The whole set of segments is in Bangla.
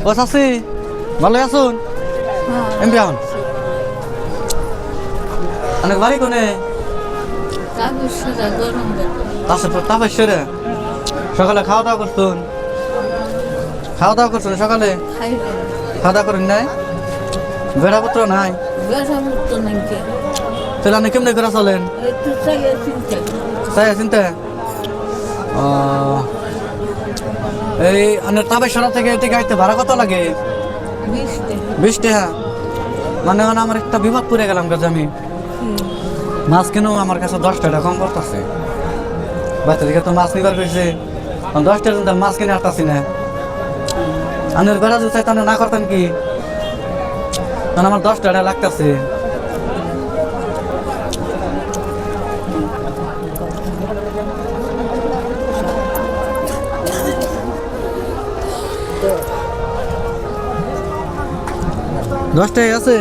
ও চাচি ভালো আছুন এমপি এখন অনেক বাড়ি কোনে তাপেশ্বরে সকালে খাওয়া দাওয়া করতুন সকালে খাওয়া দাওয়া করেন নাই বেড়াপত্র নাই তাহলে আপনি কেমনি করে চলেন চাই চিন্তা এই তাপেশ্বরা থেকে এদিকে আইতে ভাড়া কত লাগে 20 টাকা মানে আমার একটা বিপদ পড়ে গেলাম কাছে আমি মাছ কিনেও আমার কাছে 10 টাকা কম করতেছে বাচ্চা দিকে তো মাছ নিবার করছে 10 টাকা মাছ কিনে আসতেছি না আপনার বেড়া যদি চাইতাম না করতেন কি কারণ আমার 10 টাকা লাগতেছে দশটাই আছে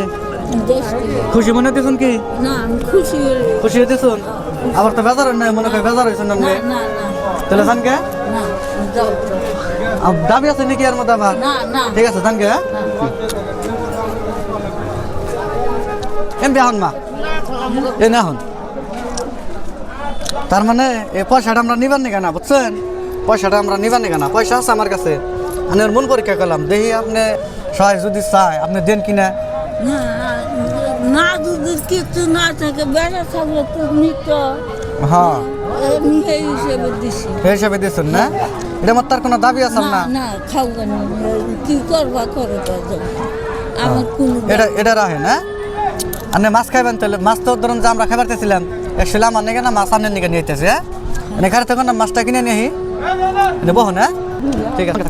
খুশি মনে হতেছেন কি খুশি হতেছেন আবার তো বেজার নাই মনে হয় বেজার হয়েছেন তাহলে জান কে দাবি আছে নাকি এর মধ্যে আবার ঠিক আছে জান কে এমপি এখন মা এ না হন তার মানে এই পয়সাটা আমরা নিবার নি কেনা বুঝছেন পয়সাটা আমরা নিবার নি কেনা পয়সা আছে আমার কাছে আমি ওর মন পরীক্ষা করলাম দেখি আপনি সহায় যদি চায় আপনি দেন কিনা না যদি কিছু না থাকে বেড়া থাকলে তো নিত হ্যাঁ এই হিসেবে দিছি এই হিসেবে দিচ্ছেন না এটা আমার তার কোনো দাবি আছে না না খাও কেন কি করবা করো আমার কোনো এটা রাখে না আপনি মাছ খাইবেন তাহলে মাছ তো ধরুন যে আমরা খাবার চেয়েছিলাম একশোলা আমার নিকে না মাছ আনের নিকে নিয়ে যেতেছে এখানে তখন না মাছটা কিনে নিয়ে নেব না ঠিক আছে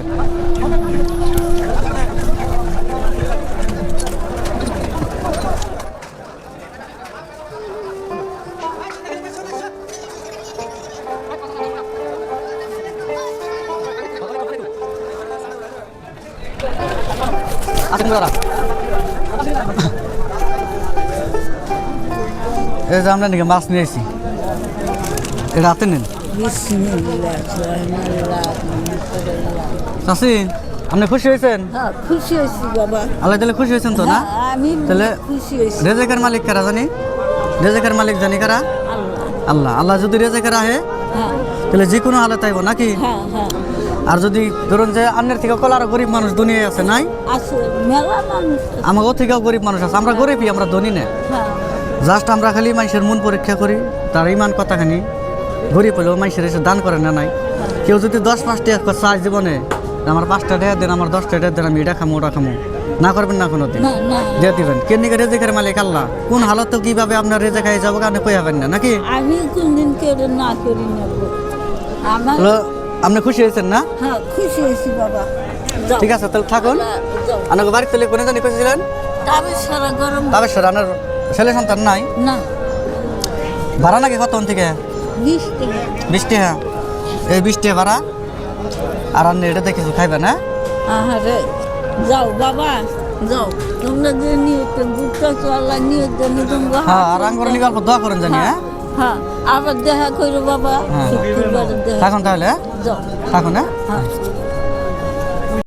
এই যে আমরা নাকি মাছ নিয়ে আসি এটা হাতে নেন চাষি আপনি খুশি হয়েছেন খুশি হয়েছি বাবা আল্লাহ তাহলে খুশি হয়েছেন তো না আমি তাহলে খুশি হয়েছি রেজেকের মালিক কারা জানি রেজেকের মালিক জানি কারা আল্লাহ আল্লাহ যদি রেজেকের আহে তাহলে যে কোনো হালে তাইব নাকি আর যদি ধরুন যে অন্যের থেকে কলার গরিব মানুষ দুনিয়ায় আছে নাই আমাকেও থেকেও গরিব মানুষ আছে আমরা গরিবই আমরা ধনী না জাস্ট আমরা খালি মানুষের মন পরীক্ষা করি তার ইমান কথাখানি গরিব হলেও মানুষের এসে দান করে না নাই কেউ যদি 10-5 টাকা চায় জীবনে আমার 5 টাকা দেন আমার 10 টাকা দেন আমি এটা খামো ওটা খামো না করবেন না কোনো দিন দিয়ে দিবেন কেনিকে রেজেকের মালিক আল্লাহ কোন হালত কিভাবে আপনার রেজে খাই যাবো আপনি কই হবেন না নাকি আমি কোনদিন কেড়ে না করি না আপনি খুশি হয়েছেন না খুশি হয়েছি বাবা ঠিক আছে তাহলে থাকুন আপনাকে বাড়ির ছেলে কোনে জানি কইছিলেন তাবেশ্বর আপনার ছেলে সন্তান নাই না ভাড়া নাকি কত থেকে 20 টাকা এই 20 টাকা ভাড়া আর আপনি এটা দেখে খাইবে না যাও বাবা যাও তোমরা যে নিয়ত বুঝতেছো আল্লাহ নিয়ত জানি তোমরা আর আঙ্গুর নিগাল দোয়া করেন জানি হ্যাঁ আবার দেখা করো বাবা থাকুন তাহলে যাও থাকুন